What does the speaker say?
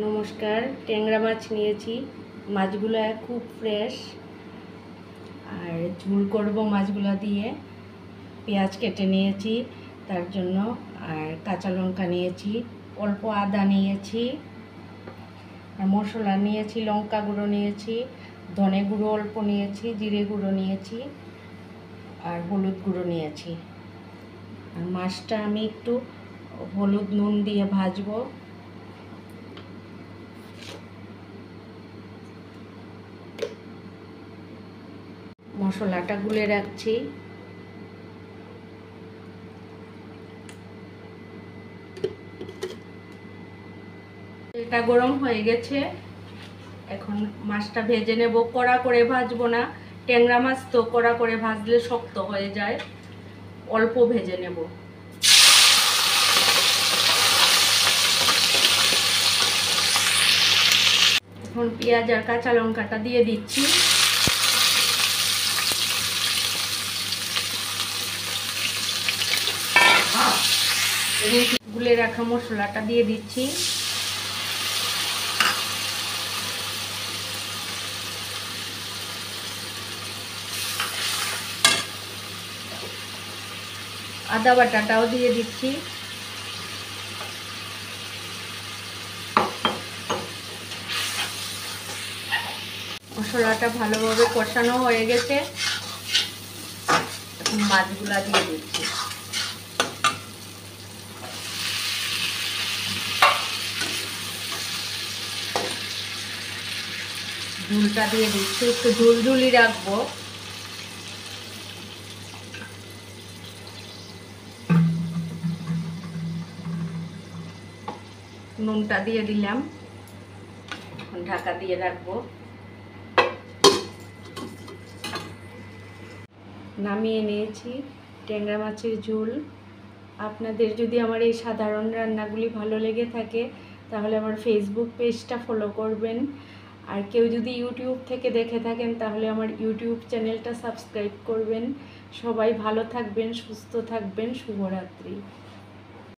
নমস্কার। ট্যাংরা মাছ নিয়েছি। মাছগুলো খুব ফ্রেশ, আর ঝোল করব মাছগুলো দিয়ে। পেঁয়াজ কেটে নিয়েছি তার জন্য, আর কাঁচা লঙ্কা নিয়েছি, অল্প আদা নিয়েছি, আর মশলা নিয়েছি, লঙ্কা গুঁড়ো নিয়েছি, ধনে গুঁড়ো অল্প নিয়েছি, জিরে গুঁড়ো নিয়েছি, আর হলুদ গুঁড়ো নিয়েছি। আর মাছটা আমি একটু হলুদ নুন দিয়ে ভাজবো। মশলাটা গুলে রাখছি। তেলটা গরম হয়ে গেছে, এখন মাছটা ভেজে নেব। কড়া করে ভাজবো না, ট্যাংরা মাছ তো কড়া করে ভাজলে শক্ত হয়ে যায়, অল্প ভেজে নেব। এখন পেঁয়াজ আর কাঁচা লঙ্কাটা দিয়ে দিচ্ছি। গুলে রাখা মশলাটা দিয়ে দিচ্ছি। আদা বাটাটাও দিয়ে দিচ্ছি। মশলাটা ভালোভাবে কষানো হয়ে গেছে, এখন মাছগুলা দিয়ে দিচ্ছি। ঝোলটা দিয়ে দিচ্ছি, একটু ঝুলঝুলি রাখবো। নুনটা দিয়ে দিলাম, এখন ঢাকা দিয়ে রাখবো। নামিয়ে নিয়েছি ট্যাংরা মাছের ঝোল। আপনাদের যদি আমার এই সাধারণ রান্নাগুলি ভালো লেগে থাকে তাহলে আমার ফেসবুক পেজটা ফলো করবেন, আর কেউ যদি ইউটিউব থেকে দেখে থাকেন তাহলে আমার ইউটিউব চ্যানেলটা সাবস্ক্রাইব করবেন। সবাই ভালো থাকবেন, সুস্থ থাকবেন। শুভরাত্রি।